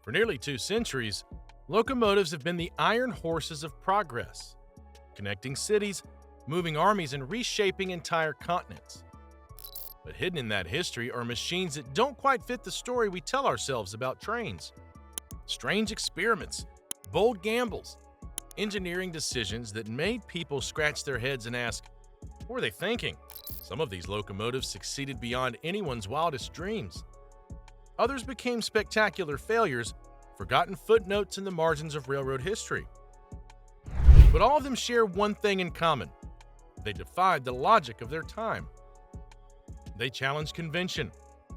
For nearly 2 centuries, locomotives have been the iron horses of progress, connecting cities, moving armies, and reshaping entire continents. But hidden in that history are machines that don't quite fit the story we tell ourselves about trains. Strange experiments, bold gambles, engineering decisions that made people scratch their heads and ask, what were they thinking? Some of these locomotives succeeded beyond anyone's wildest dreams. Others became spectacular failures, forgotten footnotes in the margins of railroad history. But all of them share one thing in common. They defied the logic of their time. They challenged convention,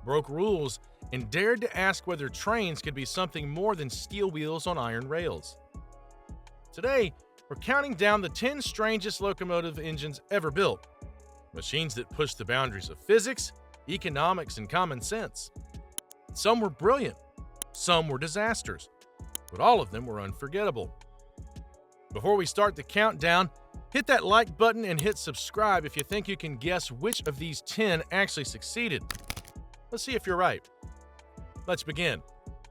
broke rules, and dared to ask whether trains could be something more than steel wheels on iron rails. Today, we're counting down the 10 strangest locomotive engines ever built. Machines that push the boundaries of physics, economics, and common sense. Some were brilliant, some were disasters, but all of them were unforgettable. Before we start the countdown, hit that like button and hit subscribe if you think you can guess which of these 10 actually succeeded. Let's see if you're right. Let's begin.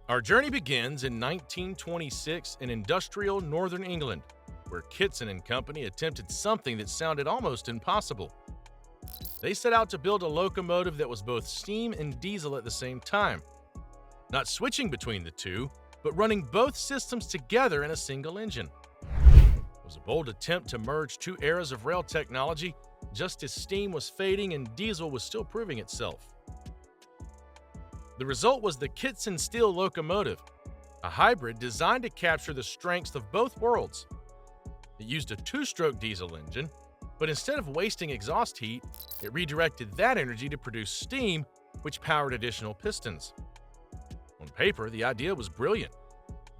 Our journey begins in 1926 in industrial northern England, where Kitson and Company attempted something that sounded almost impossible. They set out to build a locomotive that was both steam and diesel at the same time, not switching between the two, but running both systems together in a single engine. It was a bold attempt to merge two eras of rail technology, just as steam was fading and diesel was still proving itself. The result was the Kitson steel locomotive, a hybrid designed to capture the strengths of both worlds. It used a two-stroke diesel engine, but instead of wasting exhaust heat, it redirected that energy to produce steam, which powered additional pistons. On paper, the idea was brilliant.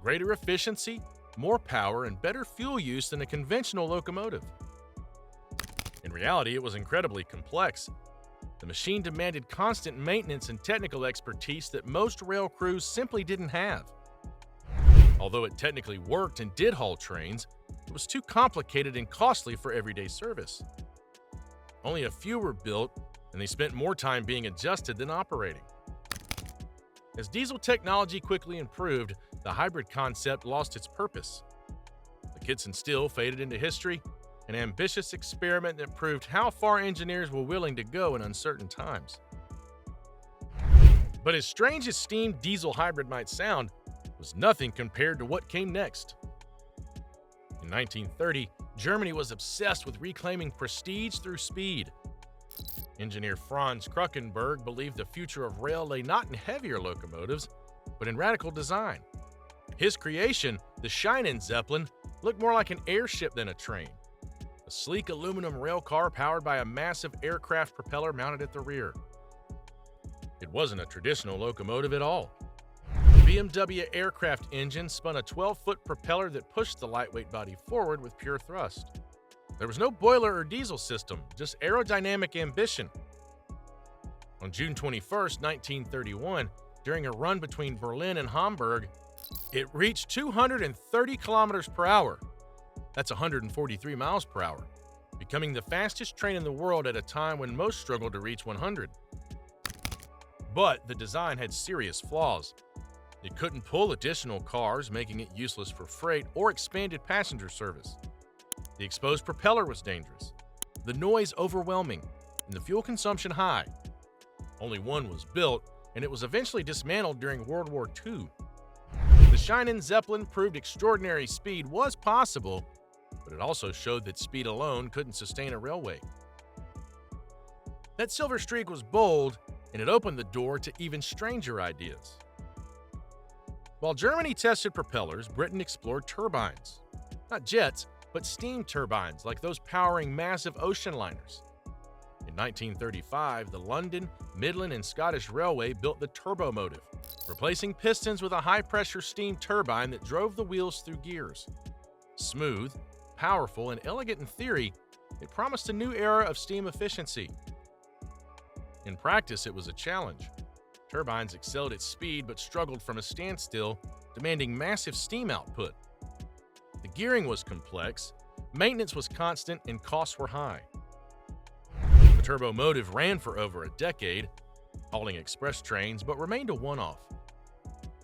Greater efficiency, more power, and better fuel use than a conventional locomotive. In reality, it was incredibly complex. The machine demanded constant maintenance and technical expertise that most rail crews simply didn't have. Although it technically worked and did haul trains, it was too complicated and costly for everyday service. Only a few were built, and they spent more time being adjusted than operating. As diesel technology quickly improved, the hybrid concept lost its purpose. The Kitson steel faded into history, an ambitious experiment that proved how far engineers were willing to go in uncertain times. But as strange as steam diesel hybrid might sound, it was nothing compared to what came next. In 1930, Germany was obsessed with reclaiming prestige through speed. Engineer Franz Kruckenberg believed the future of rail lay not in heavier locomotives, but in radical design. His creation, the Schienen Zeppelin, looked more like an airship than a train. A sleek aluminum rail car powered by a massive aircraft propeller mounted at the rear. It wasn't a traditional locomotive at all. The BMW aircraft engine spun a 12-foot propeller that pushed the lightweight body forward with pure thrust. There was no boiler or diesel system, just aerodynamic ambition. On June 21, 1931, during a run between Berlin and Hamburg, it reached 230 kilometers per hour. That's 143 miles per hour, becoming the fastest train in the world at a time when most struggled to reach 100. But the design had serious flaws. It couldn't pull additional cars, making it useless for freight or expanded passenger service. The exposed propeller was dangerous, the noise overwhelming, and the fuel consumption high. Only one was built, and it was eventually dismantled during World War II. The Schienen Zeppelin proved extraordinary speed was possible, but it also showed that speed alone couldn't sustain a railway. That silver streak was bold, and it opened the door to even stranger ideas. While Germany tested propellers, Britain explored turbines. Not jets, but steam turbines like those powering massive ocean liners. In 1935, the London, Midland, and Scottish Railway built the turbomotive, replacing pistons with a high-pressure steam turbine that drove the wheels through gears. Smooth, powerful, and elegant in theory, it promised a new era of steam efficiency. In practice, it was a challenge. Turbines excelled at speed but struggled from a standstill, demanding massive steam output. The gearing was complex, maintenance was constant, and costs were high. The turbomotive ran for over a decade, hauling express trains, but remained a one-off.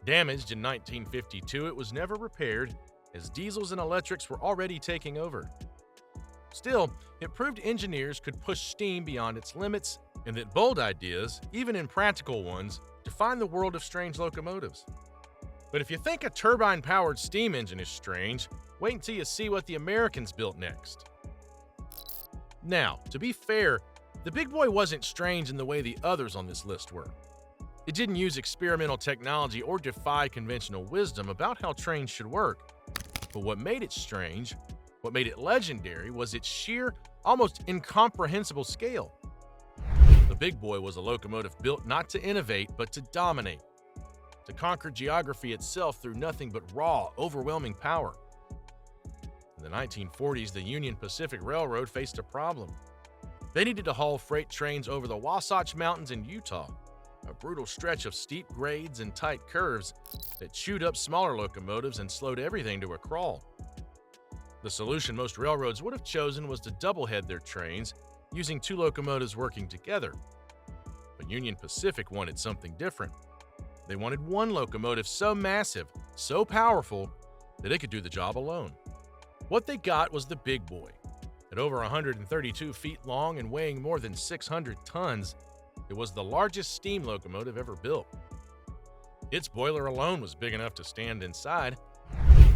Damaged in 1952, it was never repaired as diesels and electrics were already taking over. Still, it proved engineers could push steam beyond its limits and that bold ideas, even impractical ones, define the world of strange locomotives. But if you think a turbine-powered steam engine is strange, wait until you see what the Americans built next. Now, to be fair, the Big Boy wasn't strange in the way the others on this list were. It didn't use experimental technology or defy conventional wisdom about how trains should work. But what made it strange, what made it legendary, was its sheer, almost incomprehensible scale. The Big Boy was a locomotive built not to innovate, but to dominate, to conquer geography itself through nothing but raw, overwhelming power. In the 1940s, the Union Pacific Railroad faced a problem. They needed to haul freight trains over the Wasatch Mountains in Utah, a brutal stretch of steep grades and tight curves that chewed up smaller locomotives and slowed everything to a crawl. The solution most railroads would have chosen was to double-head their trains, using two locomotives working together. But Union Pacific wanted something different. They wanted one locomotive so massive, so powerful, that it could do the job alone. What they got was the Big Boy. At over 132 feet long and weighing more than 600 tons, it was the largest steam locomotive ever built. Its boiler alone was big enough to stand inside.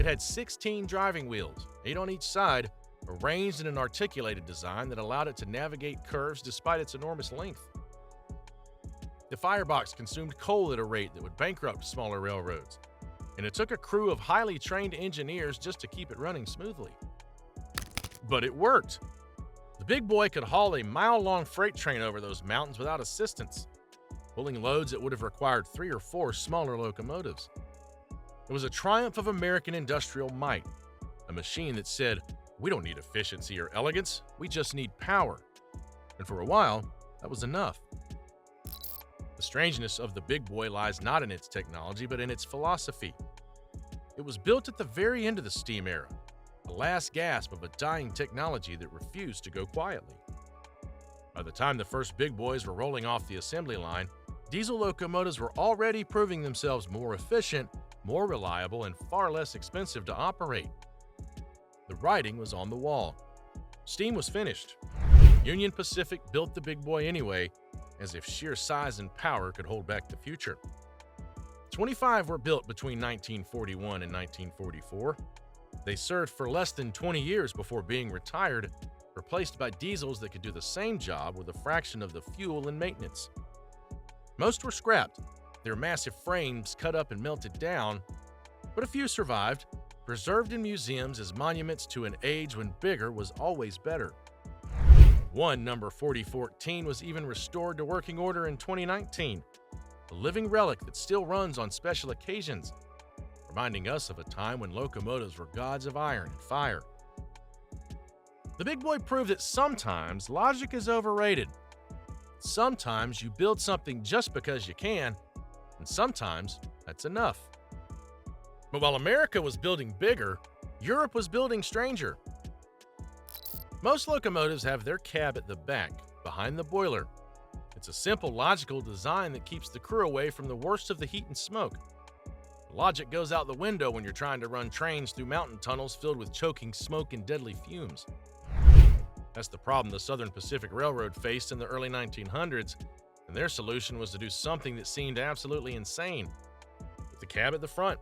It had 16 driving wheels, 8 on each side, arranged in an articulated design that allowed it to navigate curves despite its enormous length. The firebox consumed coal at a rate that would bankrupt smaller railroads, and it took a crew of highly trained engineers just to keep it running smoothly. But it worked. The Big Boy could haul a mile-long freight train over those mountains without assistance, pulling loads that would have required 3 or 4 smaller locomotives. It was a triumph of American industrial might, a machine that said, "We don't need efficiency or elegance, we just need power." And for a while, that was enough. The strangeness of the Big Boy lies not in its technology, but in its philosophy. It was built at the very end of the steam era, the last gasp of a dying technology that refused to go quietly. By the time the first Big Boys were rolling off the assembly line, diesel locomotives were already proving themselves more efficient, more reliable, and far less expensive to operate. The writing was on the wall. Steam was finished. Union Pacific built the Big Boy anyway, as if sheer size and power could hold back the future. 25 were built between 1941 and 1944. They served for less than 20 years before being retired, replaced by diesels that could do the same job with a fraction of the fuel and maintenance. Most were scrapped, their massive frames cut up and melted down, but a few survived, preserved in museums as monuments to an age when bigger was always better. One, number 4014, was even restored to working order in 2019, a living relic that still runs on special occasions, reminding us of a time when locomotives were gods of iron and fire. The Big Boy proved that sometimes logic is overrated. Sometimes you build something just because you can, and sometimes that's enough. But while America was building bigger, Europe was building stranger. Most locomotives have their cab at the back, behind the boiler. It's a simple, logical design that keeps the crew away from the worst of the heat and smoke. The logic goes out the window when you're trying to run trains through mountain tunnels filled with choking smoke and deadly fumes. That's the problem the Southern Pacific Railroad faced in the early 1900s, and their solution was to do something that seemed absolutely insane: with the cab at the front.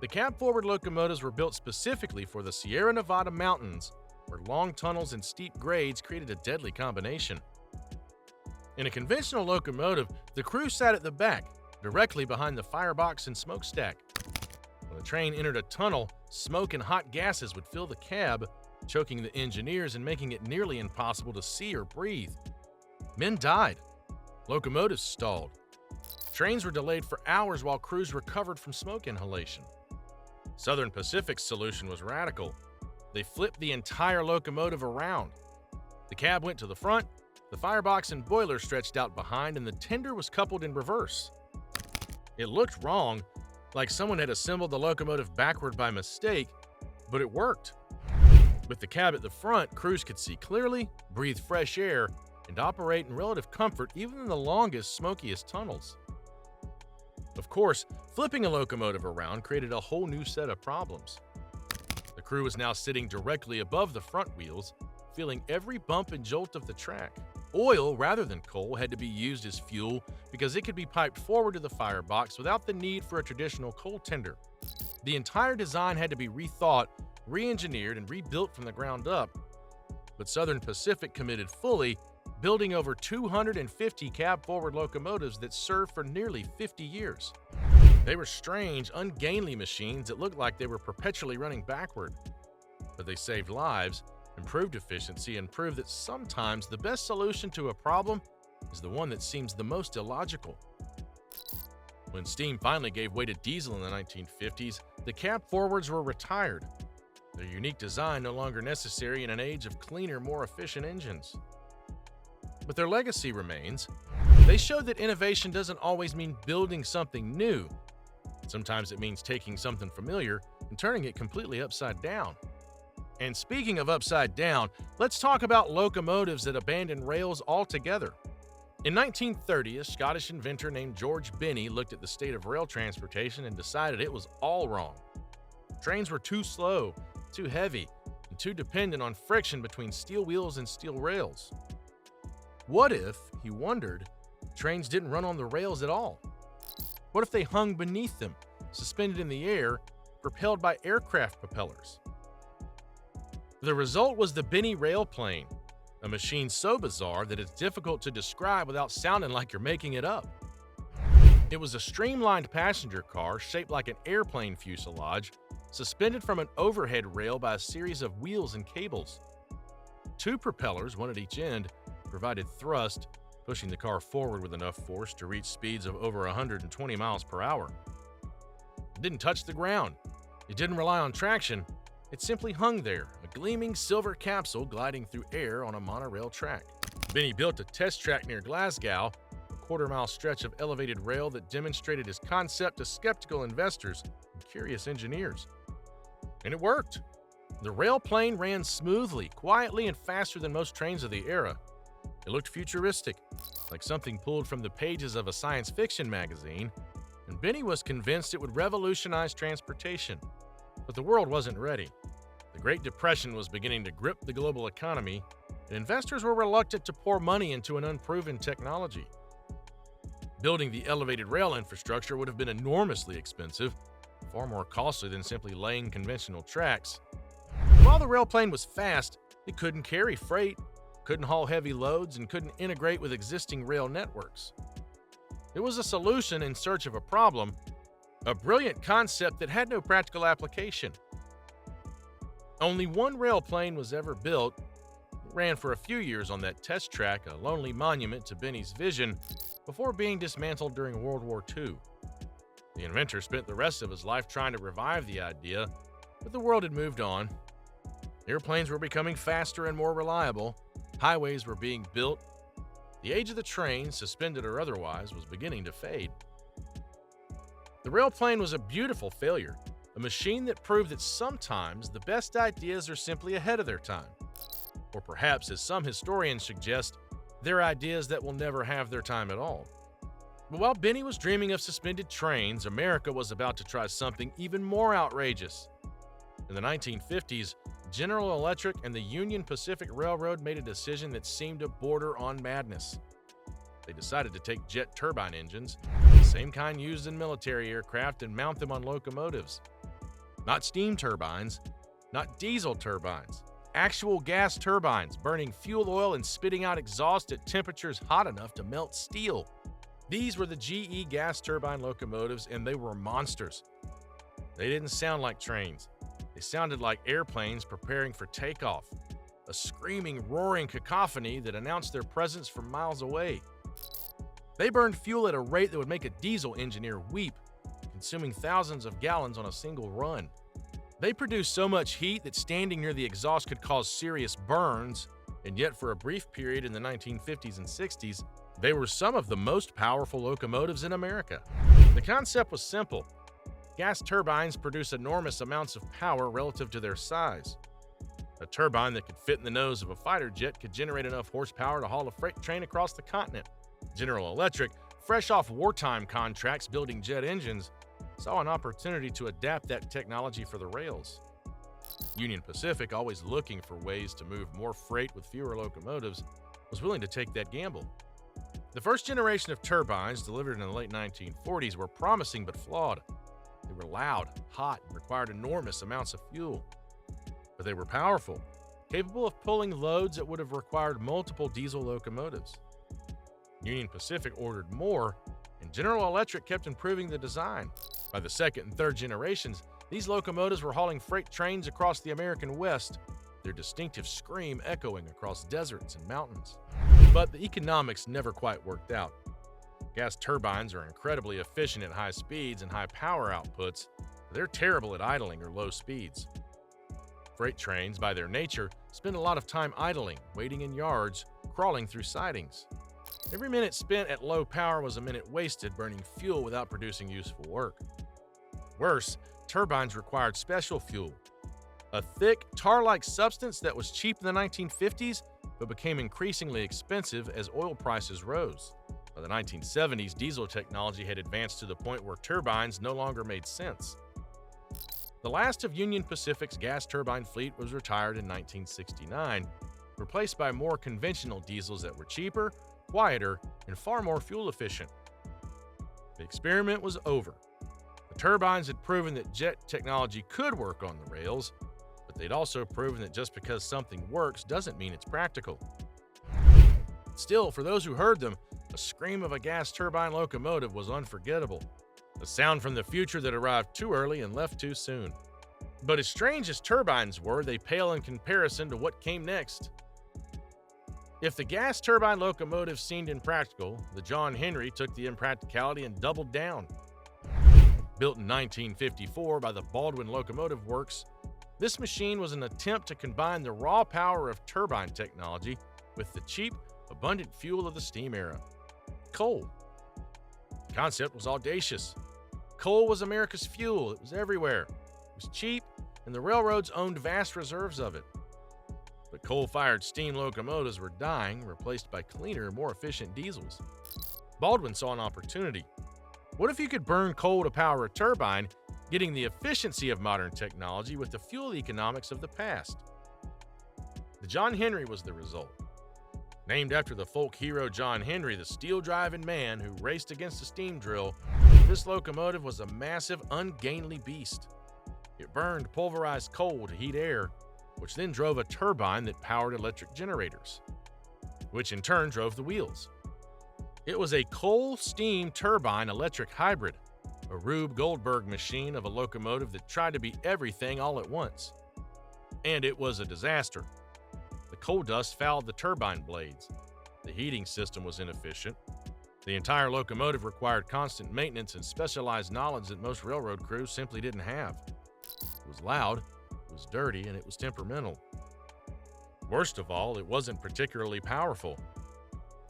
The cab-forward locomotives were built specifically for the Sierra Nevada mountains, where long tunnels and steep grades created a deadly combination. In a conventional locomotive, the crew sat at the back, directly behind the firebox and smokestack. When the train entered a tunnel, smoke and hot gases would fill the cab, choking the engineers and making it nearly impossible to see or breathe. Men died. Locomotives stalled. Trains were delayed for hours while crews recovered from smoke inhalation. Southern Pacific's solution was radical. They flipped the entire locomotive around. The cab went to the front, the firebox and boiler stretched out behind, and the tender was coupled in reverse. It looked wrong, like someone had assembled the locomotive backward by mistake, but it worked. With the cab at the front, crews could see clearly, breathe fresh air, and operate in relative comfort even in the longest, smokiest tunnels. Of course, flipping a locomotive around created a whole new set of problems. The crew was now sitting directly above the front wheels, feeling every bump and jolt of the track. Oil, rather than coal, had to be used as fuel because it could be piped forward to the firebox without the need for a traditional coal tender. The entire design had to be rethought, re-engineered, and rebuilt from the ground up. But Southern Pacific committed fully, building over 250 cab-forward locomotives that served for nearly 50 years. They were strange, ungainly machines that looked like they were perpetually running backward. But they saved lives, improved efficiency, and proved that sometimes the best solution to a problem is the one that seems the most illogical. When steam finally gave way to diesel in the 1950s, the cab-forwards were retired, their unique design no longer necessary in an age of cleaner, more efficient engines. But their legacy remains. They showed that innovation doesn't always mean building something new. Sometimes it means taking something familiar and turning it completely upside down. And speaking of upside down, let's talk about locomotives that abandoned rails altogether. In 1930, a Scottish inventor named George Binney looked at the state of rail transportation and decided it was all wrong. Trains were too slow, too heavy, and too dependent on friction between steel wheels and steel rails. What if, he wondered, trains didn't run on the rails at all? What if they hung beneath them, suspended in the air, propelled by aircraft propellers? The result was the Binney railplane, a machine so bizarre that it's difficult to describe without sounding like you're making it up. It was a streamlined passenger car shaped like an airplane fuselage, suspended from an overhead rail by a series of wheels and cables. Two propellers, one at each end, provided thrust, pushing the car forward with enough force to reach speeds of over 120 miles per hour. It didn't touch the ground. It didn't rely on traction. It simply hung there, a gleaming silver capsule gliding through air on a monorail track. Binney built a test track near Glasgow, a quarter-mile stretch of elevated rail that demonstrated his concept to skeptical investors and curious engineers. And it worked. The railplane ran smoothly, quietly, and faster than most trains of the era. It looked futuristic, like something pulled from the pages of a science fiction magazine, and Binney was convinced it would revolutionize transportation. But the world wasn't ready. The Great Depression was beginning to grip the global economy, and investors were reluctant to pour money into an unproven technology. Building the elevated rail infrastructure would have been enormously expensive, far more costly than simply laying conventional tracks. While the railplane was fast, it couldn't carry freight, couldn't haul heavy loads, and couldn't integrate with existing rail networks. It was a solution in search of a problem, a brilliant concept that had no practical application. Only one railplane was ever built. It ran for a few years on that test track, a lonely monument to Binney's vision, before being dismantled during World War II. The inventor spent the rest of his life trying to revive the idea, but the world had moved on. Airplanes were becoming faster and more reliable. Highways were being built. The age of the train, suspended or otherwise, was beginning to fade. The railplane was a beautiful failure, a machine that proved that sometimes the best ideas are simply ahead of their time. Or perhaps, as some historians suggest, they're ideas that will never have their time at all. But while Binney was dreaming of suspended trains, America was about to try something even more outrageous. In the 1950s, General Electric and the Union Pacific Railroad made a decision that seemed to border on madness. They decided to take jet turbine engines, the same kind used in military aircraft, and mount them on locomotives. Not steam turbines, not diesel turbines, actual gas turbines burning fuel oil and spitting out exhaust at temperatures hot enough to melt steel. These were the GE gas turbine locomotives, and they were monsters. They didn't sound like trains. They sounded like airplanes preparing for takeoff, a screaming, roaring cacophony that announced their presence from miles away. They burned fuel at a rate that would make a diesel engineer weep, consuming thousands of gallons on a single run. They produced so much heat that standing near the exhaust could cause serious burns, and yet for a brief period in the 1950s and 60s, they were some of the most powerful locomotives in America. The concept was simple. Gas turbines produce enormous amounts of power relative to their size. A turbine that could fit in the nose of a fighter jet could generate enough horsepower to haul a freight train across the continent. General Electric fresh off wartime contracts building jet engines, saw an opportunity to adapt that technology for the rails. Union Pacific, always looking for ways to move more freight with fewer locomotives, was willing to take that gamble. The first generation of turbines, delivered in the late 1940s, were promising but flawed. They were loud, hot, and required enormous amounts of fuel. But they were powerful, capable of pulling loads that would have required multiple diesel locomotives. Union Pacific ordered more, and General Electric kept improving the design. By the second and third generations, these locomotives were hauling freight trains across the American West, their distinctive scream echoing across deserts and mountains. But the economics never quite worked out. Gas turbines are incredibly efficient at high speeds and high power outputs, but they're terrible at idling or low speeds. Freight trains, by their nature, spend a lot of time idling, waiting in yards, crawling through sidings. Every minute spent at low power was a minute wasted burning fuel without producing useful work. Worse, turbines required special fuel, a thick, tar-like substance that was cheap in the 1950s but became increasingly expensive as oil prices rose. By the 1970s, diesel technology had advanced to the point where turbines no longer made sense. The last of Union Pacific's gas turbine fleet was retired in 1969, replaced by more conventional diesels that were cheaper, quieter, and far more fuel efficient. The experiment was over. The turbines had proven that jet technology could work on the rails, but they'd also proven that just because something works doesn't mean it's practical. Still, for those who heard them, the scream of a gas turbine locomotive was unforgettable, a sound from the future that arrived too early and left too soon. But as strange as turbines were, they pale in comparison to what came next. If the gas turbine locomotive seemed impractical, the John Henry took the impracticality and doubled down. Built in 1954 by the Baldwin Locomotive Works, this machine was an attempt to combine the raw power of turbine technology with the cheap, abundant fuel of the steam era: coal. The concept was audacious. Coal was America's fuel. It was everywhere. It was cheap, and the railroads owned vast reserves of it. But coal-fired steam locomotives were dying, replaced by cleaner, more efficient diesels. Baldwin saw an opportunity. What if you could burn coal to power a turbine, getting the efficiency of modern technology with the fuel economics of the past? The John Henry was the result. Named after the folk hero John Henry, the steel-driving man who raced against a steam drill, this locomotive was a massive, ungainly beast. It burned pulverized coal to heat air, which then drove a turbine that powered electric generators, which in turn drove the wheels. It was a coal-steam turbine electric hybrid, a Rube Goldberg machine of a locomotive that tried to be everything all at once. And it was a disaster. The coal dust fouled the turbine blades. The heating system was inefficient. The entire locomotive required constant maintenance and specialized knowledge that most railroad crews simply didn't have. It was loud, it was dirty, and it was temperamental. Worst of all, it wasn't particularly powerful.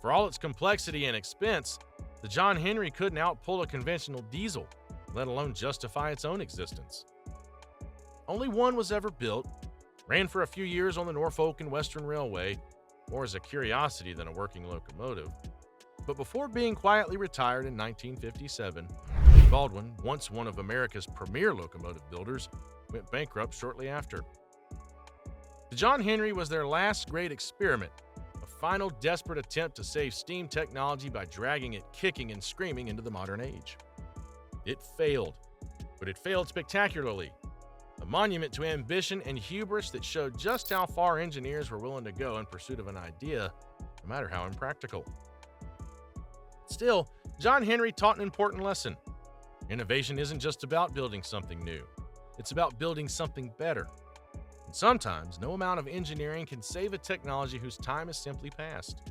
For all its complexity and expense, the John Henry couldn't outpull a conventional diesel, let alone justify its own existence. Only one was ever built, ran for a few years on the Norfolk and Western Railway, more as a curiosity than a working locomotive. But before being quietly retired in 1957, Baldwin, once one of America's premier locomotive builders, went bankrupt shortly after. The John Henry was their last great experiment, a final desperate attempt to save steam technology by dragging it kicking and screaming into the modern age. It failed, but it failed spectacularly, a monument to ambition and hubris that showed just how far engineers were willing to go in pursuit of an idea, no matter how impractical. Still, John Henry taught an important lesson. Innovation isn't just about building something new. It's about building something better. And sometimes, no amount of engineering can save a technology whose time is simply past.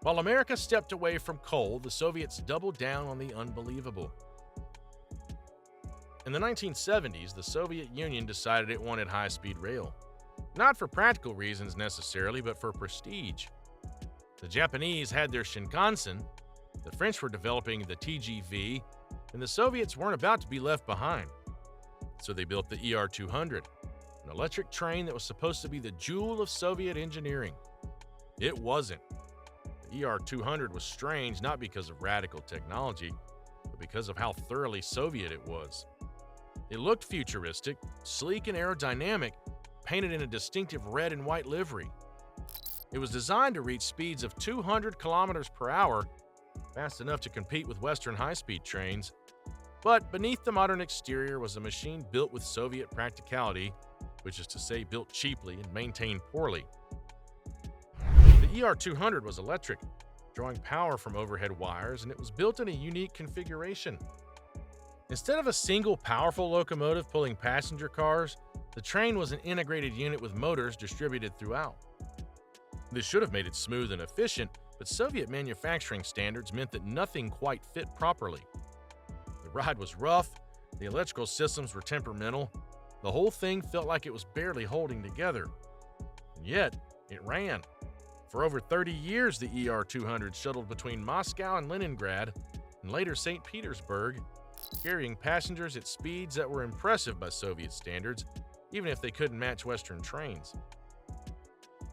While America stepped away from coal, the Soviets doubled down on the unbelievable. In the 1970s, the Soviet Union decided it wanted high-speed rail. Not for practical reasons necessarily, but for prestige. The Japanese had their Shinkansen, the French were developing the TGV, and the Soviets weren't about to be left behind. So they built the ER-200, an electric train that was supposed to be the jewel of Soviet engineering. It wasn't. The The ER-200 was strange not because of radical technology, but because of how thoroughly Soviet it was. It looked futuristic, sleek and aerodynamic, painted in a distinctive red and white livery. It was designed to reach speeds of 200 kilometers per hour, fast enough to compete with Western high-speed trains. But beneath the modern exterior was a machine built with Soviet practicality, which is to say built cheaply and maintained poorly. The ER-200 was electric, drawing power from overhead wires, and it was built in a unique configuration. Instead of a single powerful locomotive pulling passenger cars, the train was an integrated unit with motors distributed throughout. This should have made it smooth and efficient, but Soviet manufacturing standards meant that nothing quite fit properly. The ride was rough, the electrical systems were temperamental, the whole thing felt like it was barely holding together. And yet, it ran. For over 30 years, the ER-200 shuttled between Moscow and Leningrad, and later St. Petersburg, carrying passengers at speeds that were impressive by Soviet standards, even if they couldn't match Western trains.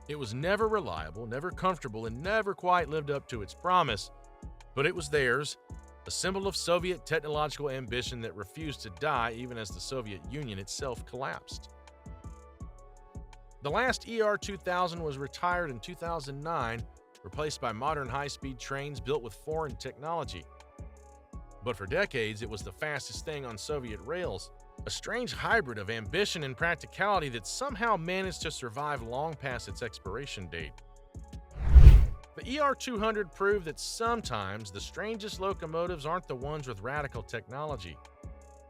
It was never reliable, never comfortable, and never quite lived up to its promise, but it was theirs, a symbol of Soviet technological ambition that refused to die even as the Soviet Union itself collapsed. The last ER-2000 was retired in 2009, replaced by modern high-speed trains built with foreign technology. But for decades, it was the fastest thing on Soviet rails, a strange hybrid of ambition and practicality that somehow managed to survive long past its expiration date. The ER-200 proved that sometimes the strangest locomotives aren't the ones with radical technology.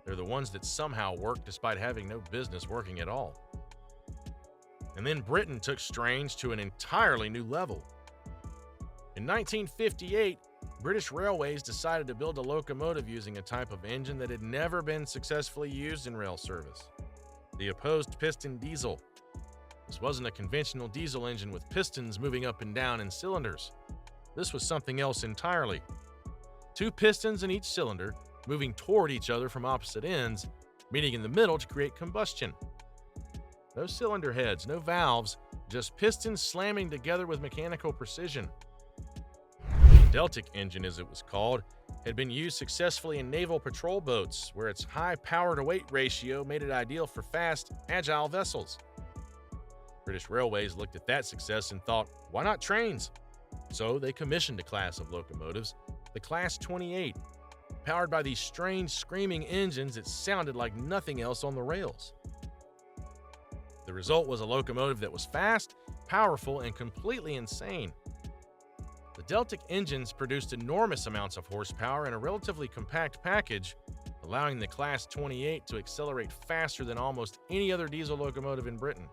They're the ones that somehow work despite having no business working at all. And then Britain took strange to an entirely new level. In 1958, British Railways decided to build a locomotive using a type of engine that had never been successfully used in rail service: the opposed piston diesel. This wasn't a conventional diesel engine with pistons moving up and down in cylinders. This was something else entirely. Two pistons in each cylinder, moving toward each other from opposite ends, meeting in the middle to create combustion. No cylinder heads, no valves, just pistons slamming together with mechanical precision. The Deltic engine, as it was called, had been used successfully in naval patrol boats, where its high power-to-weight ratio made it ideal for fast, agile vessels. British Railways looked at that success and thought, why not trains? So they commissioned a class of locomotives, the Class 28, powered by these strange screaming engines that sounded like nothing else on the rails. The result was a locomotive that was fast, powerful, and completely insane. The Deltic engines produced enormous amounts of horsepower in a relatively compact package, allowing the Class 28 to accelerate faster than almost any other diesel locomotive in Britain.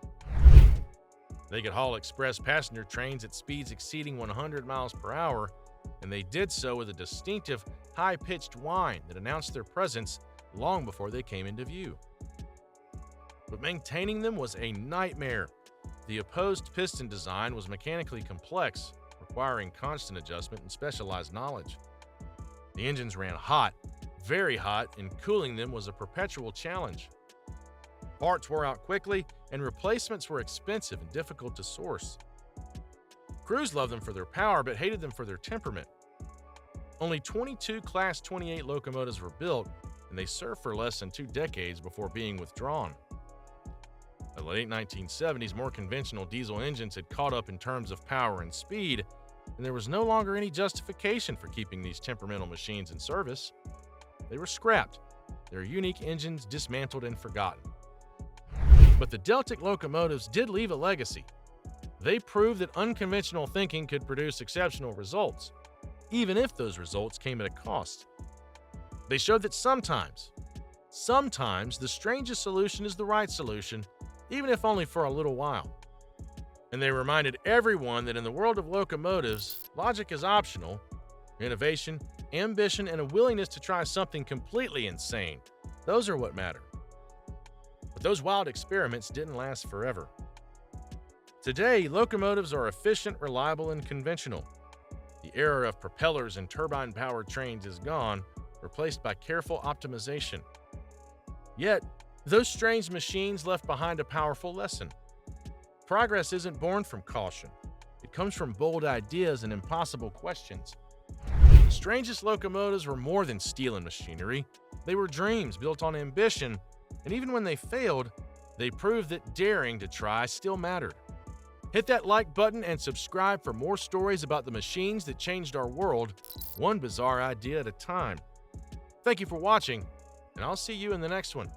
They could haul express passenger trains at speeds exceeding 100 miles per hour, and they did so with a distinctive, high-pitched whine that announced their presence long before they came into view. But maintaining them was a nightmare. The opposed piston design was mechanically complex, requiring constant adjustment and specialized knowledge. The engines ran hot, very hot, and cooling them was a perpetual challenge. Parts wore out quickly, and replacements were expensive and difficult to source. Crews loved them for their power, but hated them for their temperament. Only 22 Class 28 locomotives were built, and they served for less than 2 decades before being withdrawn. By the late 1970s, more conventional diesel engines had caught up in terms of power and speed, and there was no longer any justification for keeping these temperamental machines in service. They were scrapped, their unique engines dismantled and forgotten. But the Deltic locomotives did leave a legacy. They proved that unconventional thinking could produce exceptional results, even if those results came at a cost. They showed that sometimes the strangest solution is the right solution, even if only for a little while. And they reminded everyone that in the world of locomotives, logic is optional. Innovation, ambition, and a willingness to try something completely insane, those are what matter. But those wild experiments didn't last forever. Today, locomotives are efficient, reliable, and conventional. The era of propellers and turbine-powered trains is gone, replaced by careful optimization. Yet, those strange machines left behind a powerful lesson. Progress isn't born from caution. It it comes from bold ideas and impossible questions. The strangest locomotives were more than steel and machinery. They were dreams built on ambition, and even when they failed, they proved that daring to try still mattered. Hit that like button and subscribe for more stories about the machines that changed our world, one bizarre idea at a time. Thank you for watching, and I'll see you in the next one.